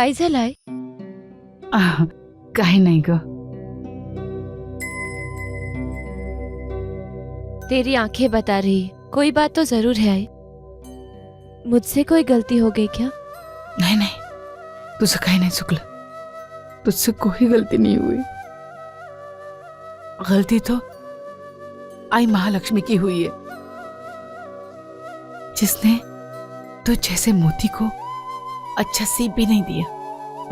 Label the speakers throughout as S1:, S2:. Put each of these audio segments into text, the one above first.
S1: काय झालाय?
S2: काही नाही ग.
S1: तेरी आंखें बता रही कोई बात तो जरूर है आई. मुझसे कोई गलती हो गई क्या?
S2: नाही नाही, तुझं काही नाही चुकलं. तुझसे कोई गलती नहीं हुई. गलती तो आई महालक्ष्मी की हुई है, जिसने तो जैसे मोती को अच्छा सीप भी नहीं दिया.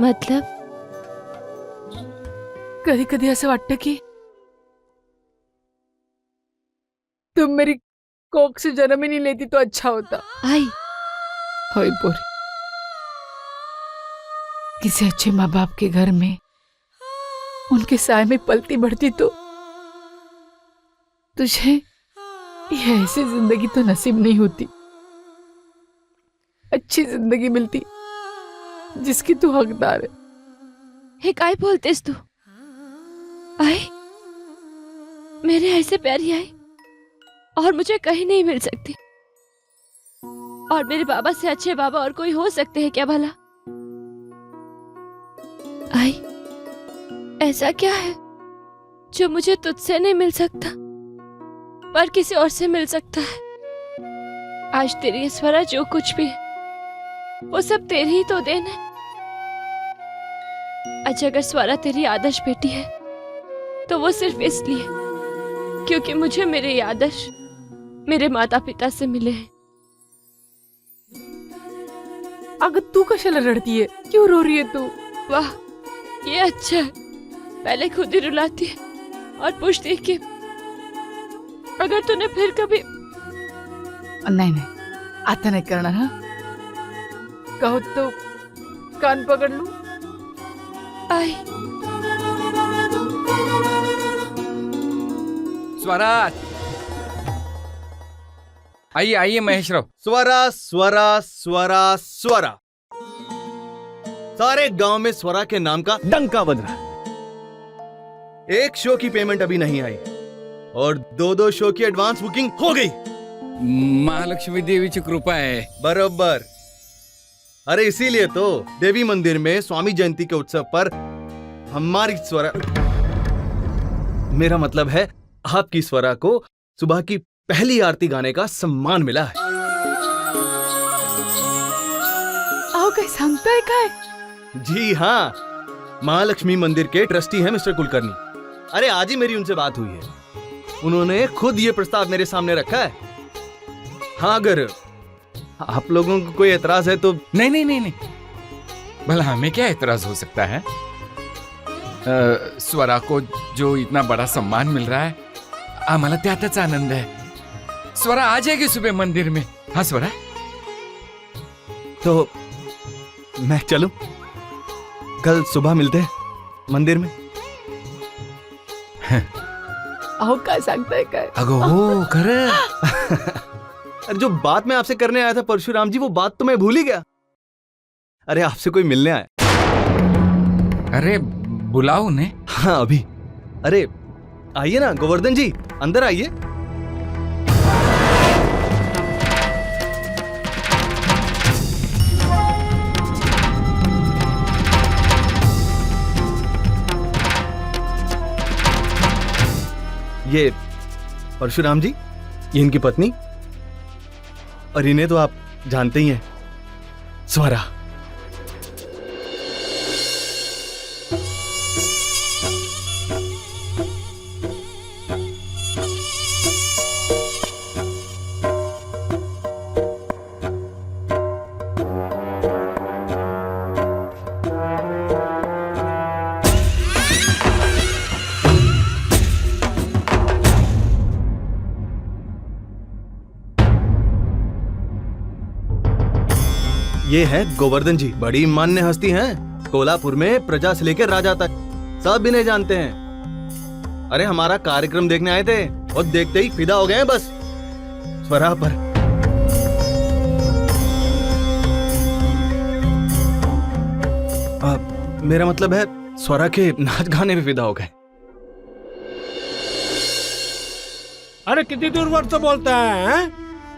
S1: मतलब
S2: कधी कधी असं वाटतं की तुम मेरी कोख से जन्म ही नहीं लेती तो अच्छा होता.
S1: आई,
S2: होय पोरी, किसी अच्छे माँ बाप के घर में उनके साय में पलती बढ़ती तो तुझे ये ऐसी जिंदगी तो नसीब नहीं होती. अच्छी जिंदगी मिलती जिसकी तू हकदार है.
S1: हे काय बोलतेस तू? आई, मेरे ऐसे प्यारी आई और मुझे कहीं नहीं मिल सकती. और मेरे बाबा से अच्छे बाबा और कोई हो सकते हैं क्या भला? आई, ऐसा क्या है जो मुझे तुझसे नहीं मिल सकता पर किसी और से मिल सकता है? आज तेरी स्वरा जो कुछ भी है वो सब तेरी ही तो देन है. आज अगर स्वरा तेरी आदर्श बेटी है तो वो सिर्फ इसलिए क्योंकि मुझे मेरे आदर्श मेरे माता पिता से मिले हैं.
S2: अगर तू कशाला रडती है, क्यों रो रही है तू?
S1: वाह, ये अच्छा है. पहले खुद ही रुलाती है और पूछती है कि अगर तूने फिर कभी.
S2: नहीं नहीं, आता नहीं करना. हाँ, कहो तो कान पकड़ लूं.
S1: आई,
S3: स्वरा, आइए आइए महेश राव.
S4: स्वरा स्वरा स्वरा स्वरा. सारे गांव में स्वरा के नाम का डंका बज रहा है. एक शो की पेमेंट अभी नहीं आई और दो शो की एडवांस बुकिंग हो गई.
S3: महालक्ष्मी देवीची कृपा है.
S4: बरोबर. अरे इसीलिए तो देवी मंदिर में स्वामी जयंती के उत्सव पर हमारी स्वरा, मेरा मतलब है आपकी स्वरा को सुबह की पहली आरती गाने का सम्मान मिला है.
S2: आओ, काय सांगताय काय?
S4: जी हाँ, महालक्ष्मी मंदिर के ट्रस्टी हैं मिस्टर कुलकर्णी. अरे आज ही मेरी उनसे बात हुई है. उन्होंने खुद ये प्रस्ताव मेरे सामने रखा है. हाँ, अगर आप लोगों को कोई एतराज है तो.
S3: नहीं नहीं नहीं नहीं, भला हमें क्या एतराज हो सकता है? स्वरा को जो इतना बड़ा सम्मान मिल रहा है आम्हाला त्यातच आनंद है. स्वरा आ जाएगी सुबह मंदिर में. हाँ स्वरा,
S4: तो मैं चलूं? कल सुबह मिलते हैं मंदिर में.
S2: आओ, काय सांगताय काय?
S3: अगो हो कर.
S4: अरे जो बात मैं आपसे करने आया था परशुराम जी, वो बात तो मैं भूल ही गया. अरे आपसे कोई मिलने आया.
S3: अरे बुलाओ उन्हें.
S4: हाँ अभी. अरे आइए ना गोवर्धन जी, अंदर आइए. ये परशुराम जी, ये इनकी पत्नी, और इन्हें तो आप जानते ही हैं, स्वरा. ये है गोवर्धन जी, बड़ी मान्य हस्ती हैं. कोल्हापुर में प्रजा से लेकर राजा तक सब इन्हें जानते हैं. अरे हमारा कार्यक्रम देखने आए थे और देखते ही फिदा हो गए हैं बस स्वरा पर. मेरा मतलब है स्वरा के नाच गाने में फिदा हो गए.
S5: अरे कितनी दूर वर्ड से बोलता है?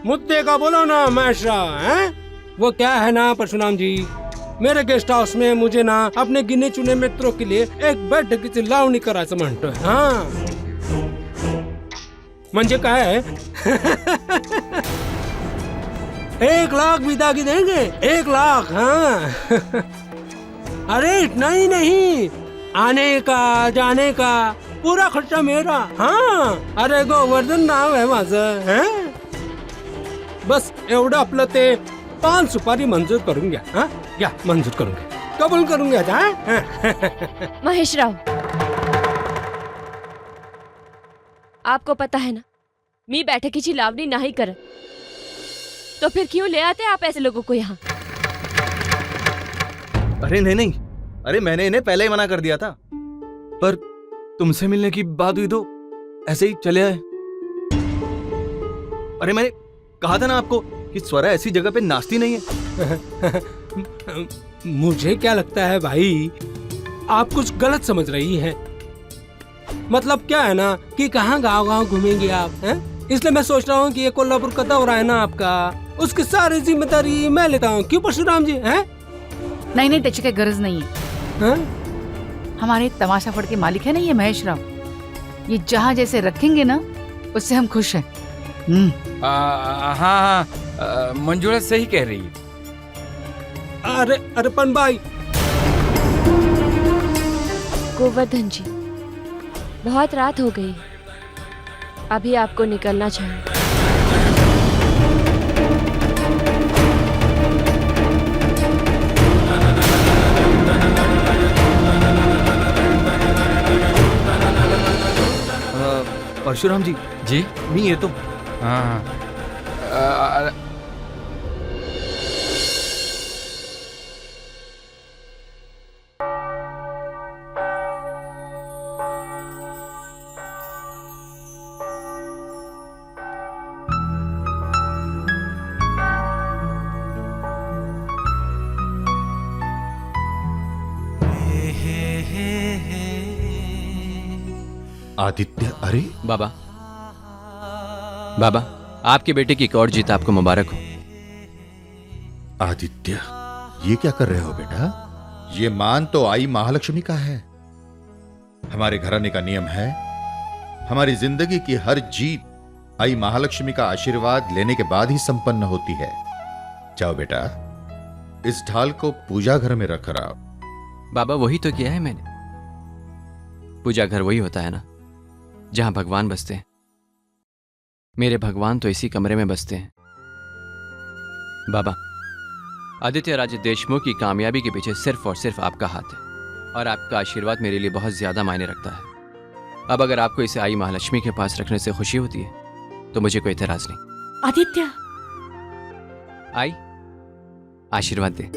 S5: मुद्दे का बोलो ना महेश राव. वो क्या है ना परशुराम जी, मेरे गेस्ट हाउस में मुझे ना अपने गिने चुने मित्रों के लिए एक बैठकीची लावणी करायचं म्हणतोय. हाँ म्हणजे काय 1,00,000 भी दागी देंगे. 1,00,000. हाँ अरे इतना ही नहीं, आने का जाने का पूरा खर्चा मेरा. हाँ अरे गोवर्धन नाव आहे माझं. हाँ? बस एवढं आपलं ते 5 सुपारी मंजूर करून घ्या. हाँ घ्या, मंजूर करून घ्या, कबूल करून घ्या. हाँ?
S1: महेश राव, आपको पता है ना मी बैठकीची लावणी नाही करत, तो फिर क्यों ले आते आप ऐसे लोगों को यहाँ?
S4: अरे नहीं, अरे मैंने इन्हें पहले ही मना कर दिया था, पर तुमसे मिलने की बात हुई तो ऐसे ही चले आए. अरे मैंने कहा था ना आपको कि स्वरा ऐसी जगह पे नाचती नहीं है.
S5: मुझे क्या लगता है भाई, आप कुछ गलत समझ रही हैं. मतलब क्या है ना कि कहाँ गांव-गांव घूमेंगे आप, हैं? इसलिए मैं सोच रहा हूँ कि ये कोल्हापुर का दौरा है ना आपका, उसकी सारी जिम्मेदारी मैं लेता हूँ. क्यों परशुराम जी? हैं?
S2: नहीं, त्याची काही गरज नाहीये.
S5: हाँ?
S2: हमारे तमाशा फड़ के मालिक है ना ये महेश राव. ये जहाँ जैसे रखेंगे ना उससे हम खुश हैं.
S3: हाँ, मंजुला सही कह रही है.
S5: अरे पन भाई.
S1: गोवर्धन जी, बहुत रात हो गई, अभी आपको निकलना चाहिए.
S4: परशुराम जी,
S3: जी
S4: मी येतो.
S3: हाँ.
S6: आदित्य, अरे
S7: बाबा, बाबा, आपके बेटे की एक और जीत आपको मुबारक हो.
S6: आदित्य, ये क्या कर रहे हो बेटा? ये मान तो आई महालक्ष्मी का है. हमारे घराने का नियम है, हमारी जिंदगी की हर जीत आई महालक्ष्मी का आशीर्वाद लेने के बाद ही संपन्न होती है. जाओ बेटा, इस ढाल को पूजा घर में रख रहा.
S7: बाबा, वही तो किया है मैंने. पूजा घर वही होता है ना जहां भगवान बसते हैं. मेरे भगवान तो इसी कमरे में बसते हैं. बाबा, आदित्य राज देशमुख की कामयाबी के पीछे सिर्फ और सिर्फ आपका हाथ है, और आपका आशीर्वाद मेरे लिए बहुत ज्यादा मायने रखता है. अब अगर आपको इसे आई महालक्ष्मी के पास रखने से खुशी होती है तो मुझे कोई एतराज नहीं.
S8: आदित्य,
S7: आई, आशीर्वाद दे.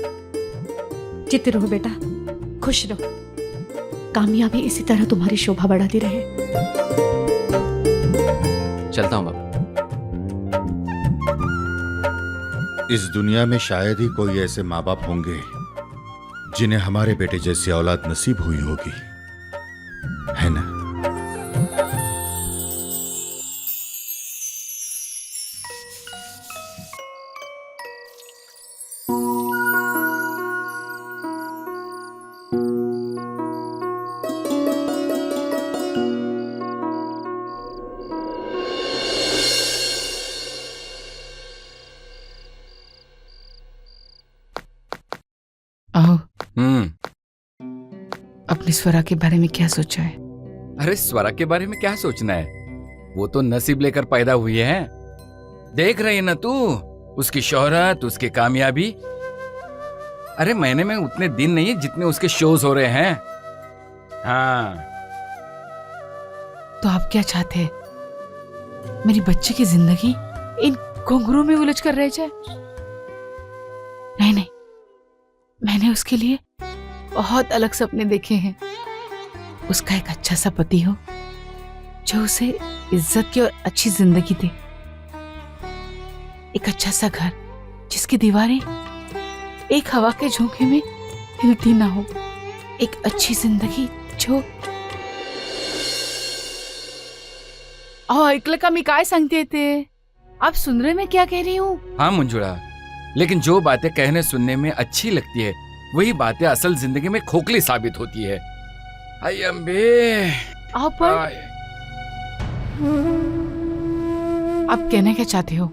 S8: चित्त रहो बेटा, खुश रहो. कामयाबी इसी तरह तुम्हारी शोभा बढ़ाती रहे.
S7: चलता हूं बाबा.
S6: इस दुनिया में शायद ही कोई ऐसे माँ बाप होंगे जिन्हें हमारे बेटे जैसी औलाद नसीब हुई होगी, है ना?
S2: आओ,
S3: हम्म.
S2: अपनी स्वरा के बारे में क्या सोचा है?
S3: अरे स्वरा के बारे में क्या सोचना है, वो तो नसीब लेकर पैदा हुई है. देख रही है ना तू, उसकी शोहरत, उसकी कामयाबी. अरे महीने में उतने दिन नहीं है जितने उसके शोज हो रहे हैं. हाँ.
S2: तो आप क्या चाहते हैं? मेरी बच्ची की जिंदगी इन घुंघरू में उलझ कर रह जाए? नहीं, मैंने उसके लिए बहुत अलग सपने देखे हैं. उसका एक अच्छा सा पति हो जो उसे इज्जत की और अच्छी जिंदगी दे. एक अच्छा सा घर जिसकी दीवारें एक हवा के झोंके में हिलती ना हो. एक अच्छी जिंदगी जो... अहो, ऐकलं का मी काय सांगते ते? आप सुन रहे मैं क्या कह रही हूँ?
S3: हाँ मंजुळा, लेकिन जो बातें कहने सुनने में अच्छी लगती है वही बातें असल जिंदगी में खोखली साबित होती है। आई अम्बे।
S2: आप पर आप कहना क्या चाहते हो?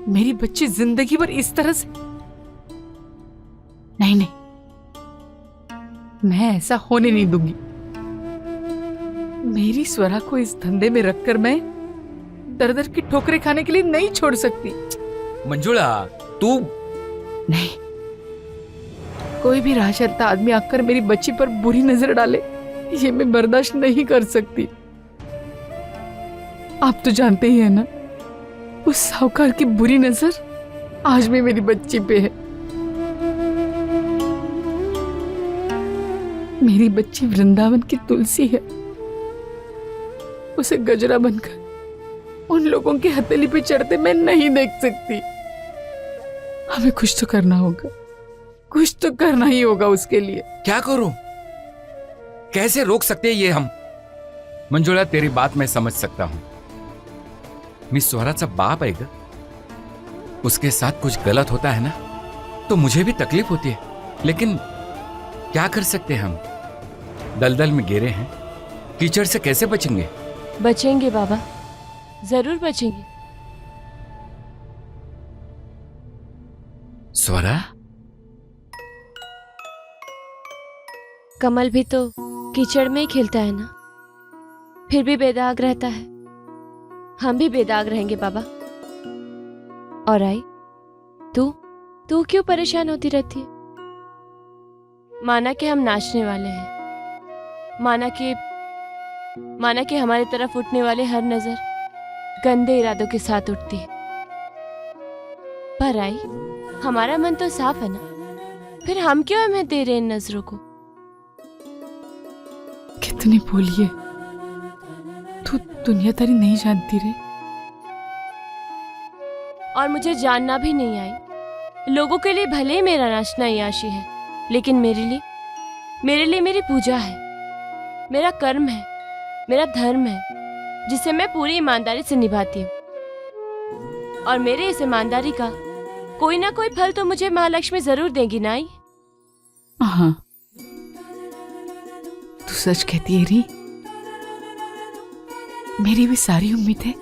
S2: मेरी बच्ची जिंदगी भर इस तरह से? नहीं नहीं, मैं ऐसा होने नहीं दूंगी। मेरी स्वरा को इस धंधे में रखकर मैं दर दर की ठोकरें खाने के लिए नहीं छोड़ सकती।
S3: मंजुला, तू
S2: नहीं, कोई भी राशरता आदमी आकर मेरी बच्ची पर बुरी नजर डाले, ये मैं बर्दाश्त नहीं कर सकती। आप तो जानते ही है ना, उस साहूकार की बुरी नजर आज भी मेरी बच्ची पे है। मेरी बच्ची वृंदावन की तुलसी है, उसे गजरा बनकर उन लोगों की हथेली पे चढ़ते मैं नहीं देख सकती। हमें कुछ तो करना होगा, कुछ तो करना ही होगा उसके लिए।
S3: क्या करूं? कैसे रोक सकते हैं ये हम? मंजुला, तेरी बात मैं समझ सकता हूं। मिस स्वराचा बाप है ग, उसके साथ कुछ गलत होता है ना तो मुझे भी तकलीफ होती है, लेकिन क्या कर सकते हैं हम? दलदल में गिरे हैं, कीचड़ से कैसे बचेंगे?
S1: बचेंगे बाबा, जरूर बचेंगे।
S3: स्वरा,
S1: कमल भी तो कीचड़ में ही खिलता है ना, फिर भी बेदाग रहता है। हम भी बेदाग रहेंगे बाबा। और आई, तू क्यों परेशान होती रहती है? माना कि हम नाचने वाले हैं, माना कि हमारी तरफ उठने वाले हर नजर गंदे इरादों के साथ उठती है, पर आई, हमारा मन तो साफ है ना, फिर हम क्यों हमें दे रहे इन नजरों को?
S2: कितनी बोलिए, तू दुनियादारी नहीं जानती रे।
S1: और मुझे जानना भी नहीं आई। लोगों के लिए भले ही मेरा नाचना याशी है, लेकिन मेरे लिए मेरी पूजा है, मेरा कर्म है, मेरा धर्म है, जिसे मैं पूरी ईमानदारी से निभाती हूँ। और मेरे इस ईमानदारी का कोई ना कोई फल तो मुझे महालक्ष्मी जरूर देगी ना आई।
S2: हाँ, तू सच कहती है री। मेरी भी सारी उम्मीदें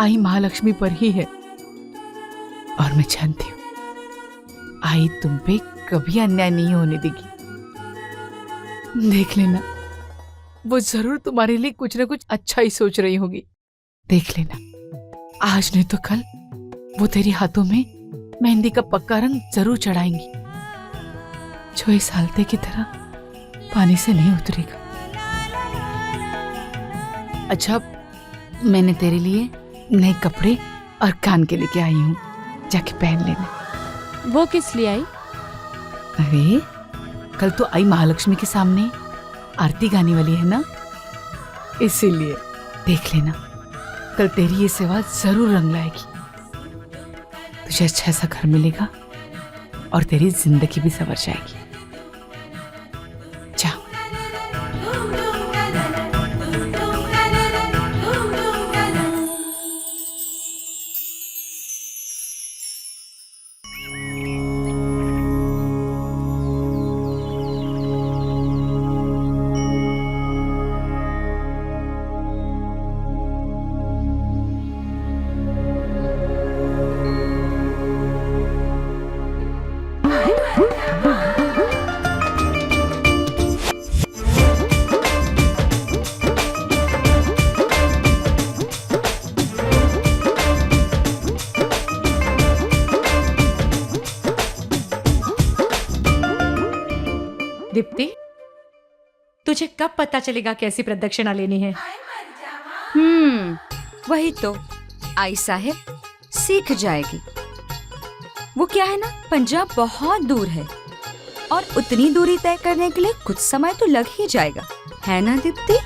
S2: आई महालक्ष्मी पर ही है, और मैं जानती हूँ आई तुम पे कभी अन्याय नहीं होने देगी। देख लेना, वो जरूर तुम्हारे लिए कुछ ना कुछ अच्छा ही सोच रही होगी। देख लेना, आज नहीं तो कल वो तेरे हाथों में मेहंदी का पक्का रंग जरूर चढ़ाएंगी, जो इस हालते की तरह पानी से नहीं उतरेगा। अच्छा, मैंने तेरे लिए नए कपड़े और कान के लेके आई हूँ, जाके पहन लेना।
S1: वो किस लिए आई?
S2: अरे कल तो आई महालक्ष्मी के सामने आरती गाने वाली है ना, इसीलिए देख लेना, कल तेरी ये सेवा जरूर रंग लाएगी। तुझे अच्छा सा घर मिलेगा और तेरी जिंदगी भी संवर जाएगी। जा।
S8: दीप्ति, तुझे कब पता चलेगा कैसी प्रदक्षिणा लेनी है?
S9: वही तो आई साहब सीख जाएगी। वो क्या है ना, पंजाब बहुत दूर है और उतनी दूरी तय करने के लिए कुछ समय तो लग ही जाएगा, है ना दीप्ति?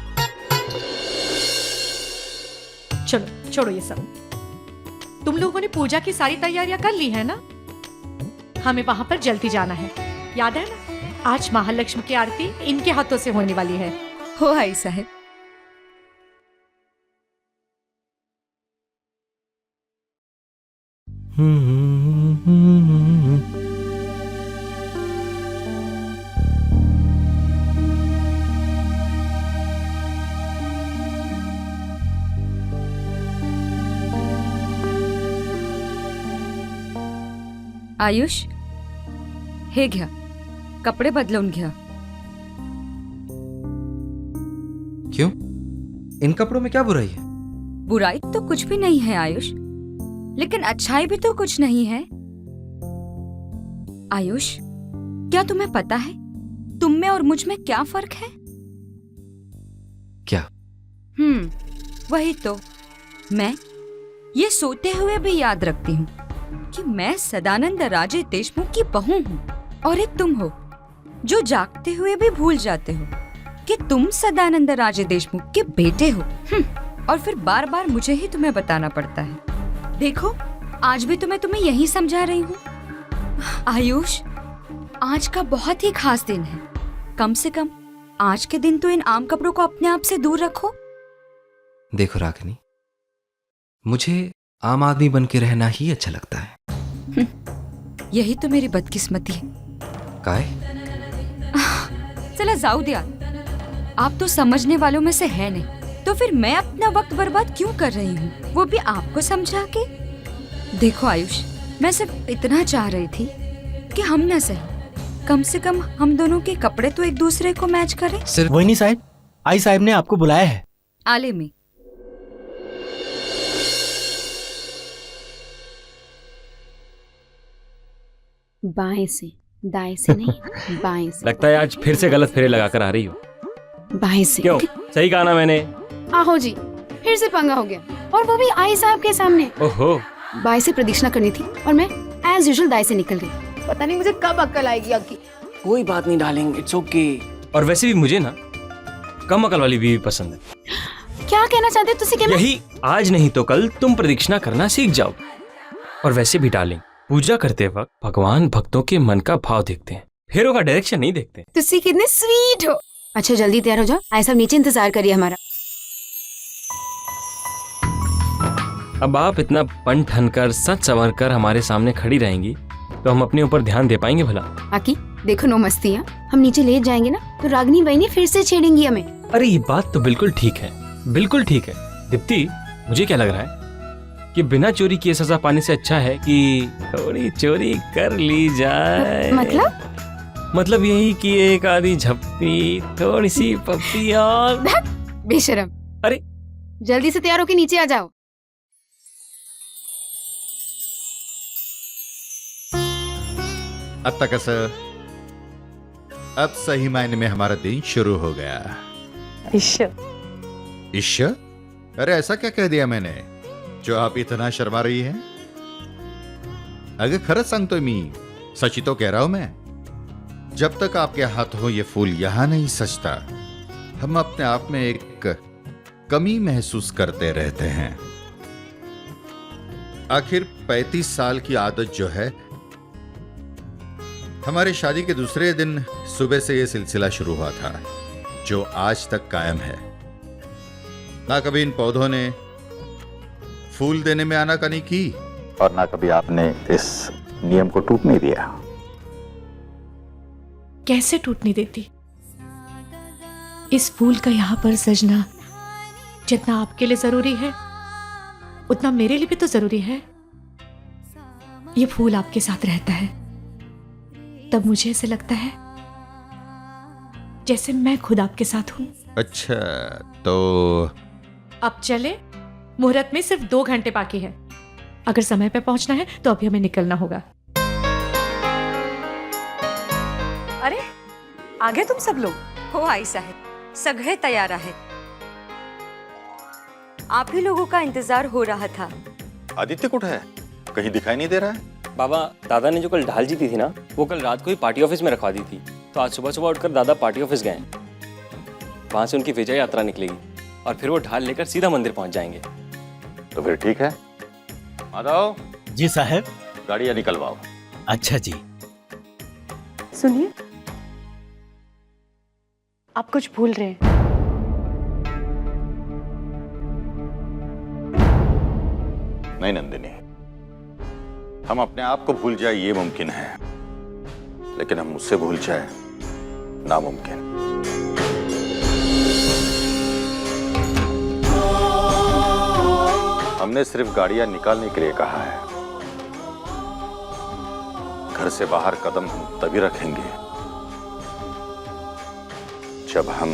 S8: चलो छोड़ो ये सब। तुम लोगों ने पूजा की सारी तैयारियां कर ली है ना? हमें वहां पर जल्दी जाना है, याद है ना? आज महालक्ष्मी की आरती इनके हाथों से होने वाली है।
S9: हो आई साहब। आयुष, हे घ्या, कपडे बदलून घ्या.
S10: क्यों? इन कपड़ों में क्या बुराई है?
S9: बुराई तो कुछ भी नहीं है आयुष, लेकिन अच्छाई भी तो कुछ नहीं है. आयुष, क्या तुम्हें पता है तुम में और मुझ में क्या फर्क है?
S10: क्या?
S9: वही तो. मैं ये सोते हुए भी याद रखती हूँ कि मैं सदानंद राजे देशमुख की बहू हूँ, और एक तुम हो जो जागते हुए भी भूल जाते हो कि तुम सदानंद राजे देशमुख के बेटे हो. और फिर बार बार मुझे ही तुम्हें बताना पड़ता है. देखो, आज भी तो मैं तुम्हें यही समझा रही हूँ. आयुष, आज का बहुत ही खास दिन है. कम से कम आज के दिन तो इन आम कपड़ों को अपने आप से दूर रखो.
S10: देखो रागिनी, मुझे आम आदमी बन के रहना ही अच्छा लगता है.
S9: यही तो मेरी बदकिस्मती है.
S10: काय?
S9: चला जाओ दिया, आप तो समझने वालों में से है नहीं, तो फिर मैं अपना वक्त बर्बाद क्यों कर रही हूँ, वो भी आपको समझा के. देखो आयुष, मैं सिर्फ इतना चाह रही थी कि हम न सही, कम से कम हम दोनों के कपड़े तो एक दूसरे को मैच करें.
S10: सिर्फ
S5: वही नहीं साहब, आई साहब ने आपको बुलाया है.
S9: आले में.
S11: बाएं से, दाएं से नहीं, बाएं से.
S12: लगता है आज फिर से गलत फेरे लगाकर आ रही हो.
S11: बाएं से.
S12: क्यों? सही कहा ना मैंने?
S11: आहो जी, फिर से पंगा हो गया, और वो भी आई साहब के सामने.
S12: ओहो.
S11: बाएं से प्रदक्षिणा करनी थी और मैं एज यूजुअल दाएं से निकल गई. पता नहीं मुझे कब अक्ल आएगी आपकी.
S12: कोई बात नहीं डार्लिंग, इट्स ओके. और वैसे भी मुझे ना कम अकल वाली बीवी पसंद है.
S11: क्या कहना चाहते हो तुसी?
S12: यही, आज नहीं तो कल तुम प्रदक्षिणा करना सीख जाओ. और वैसे भी डार्लिंग, पूजा करते वक्त भगवान भक्तों के मन का भाव देखते हैं, फेरों का डायरेक्शन नहीं देखते.
S11: तुसी कितने स्वीट हो. अच्छा जल्दी तैयार हो जाओ, आई साहब नीचे इंतजार करिए हमारा.
S12: अब आप इतना बन ठन कर सच संवर कर हमारे सामने खड़ी रहेंगी तो हम अपने ऊपर ध्यान दे पाएंगे भला?
S11: आकी देखो, नो मस्तियाँ. हम नीचे ले जाएंगे ना तो रागिनी बहनी फिर से छेड़ेंगी हमें.
S12: अरे ये बात तो बिल्कुल ठीक है, बिल्कुल ठीक है. दीप्ति, मुझे क्या लग रहा है कि बिना चोरी किए सजा पाने से अच्छा है कि थोड़ी चोरी कर ली जाए. मतलब यही कि एक आधी झप्पी, थोड़ी सी पप्पी और
S11: बेशरम.
S12: अरे
S11: जल्दी से तैयार होके नीचे आ जाओ.
S6: अब तक अब सही मायने में हमारा दिन शुरू हो गया. ईश्वर? अरे ऐसा क्या कह दिया मैंने जो आप इतना शर्मा रही हैं? अगर खरंच सांगतोय मी, सची तो कह रहा हूं मैं. जब तक आपके हाथों ये फूल यहां नहीं सजता, हम अपने आप में एक कमी महसूस करते रहते हैं. आखिर 35 साल की आदत जो है, हमारी शादी के दूसरे दिन सुबह से यह सिलसिला शुरू हुआ था, जो आज तक कायम है. ना कभी इन पौधों ने फूल देने में आनाकानी की,
S13: और ना कभी आपने इस नियम को टूटने दिया.
S8: कैसे टूटने देती? इस फूल का यहाँ पर सजना जितना आपके लिए जरूरी है, उतना मेरे लिए भी तो जरूरी है. ये फूल आपके साथ रहता है तब मुझे ऐसे लगता है जैसे मैं खुद आपके साथ हूं.
S6: अच्छा, तो
S8: अब चले. मुहूर्त में सिर्फ 2 घंटे बाकी है. अगर समय पे पहुंचना है तो अभी हमें निकलना होगा. अरे आ गए तुम सब लोग?
S9: हो आई साहब, सगळे तैयार आहेत. आप ही लोगों का इंतजार हो रहा था.
S13: आदित्य कुठे है? कहीं दिखाई नहीं दे रहा है.
S12: बाबा, दादा ने जो कल ढाल जीती थी ना, वो कल रात को ही पार्टी ऑफिस में रखवा दी थी. तो आज सुबह सुबह उठकर दादा पार्टी ऑफिस गए. वहां से उनकी विजय यात्रा निकलेगी और फिर वो ढाल लेकर सीधा मंदिर पहुंच जाएंगे.
S13: तो फिर ठीक है. माधव
S5: जी साहब.
S13: गाड़ियां निकलवाओ.
S5: अच्छा जी.
S8: सुनिए, आप कुछ भूल रहे हैं.
S13: नहीं नंदिनी, हम अपने आप को भूल जाए ये मुमकिन है, लेकिन हम उससे भूल जाए नामुमकिन. हमने सिर्फ गाड़ियां निकालने के लिए कहा है, घर से बाहर कदम हम तभी रखेंगे जब हम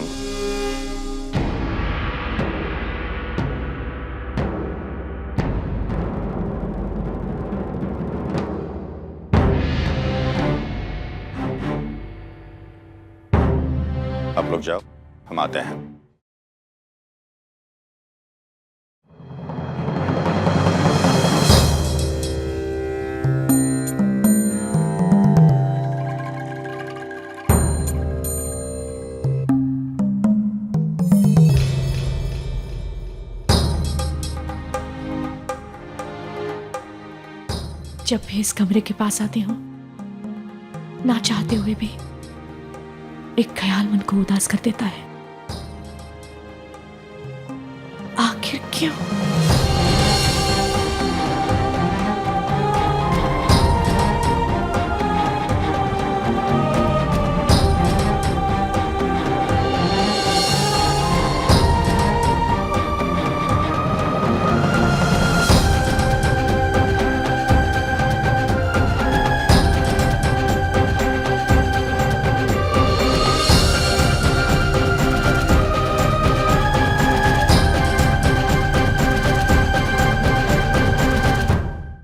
S13: आप लोग जाओ, हम आते हैं।
S8: जब भी इस कमरे के पास आती हूँ, ना चाहते हुए भी एक ख्याल मन को उदास कर देता है। आखिर क्यों?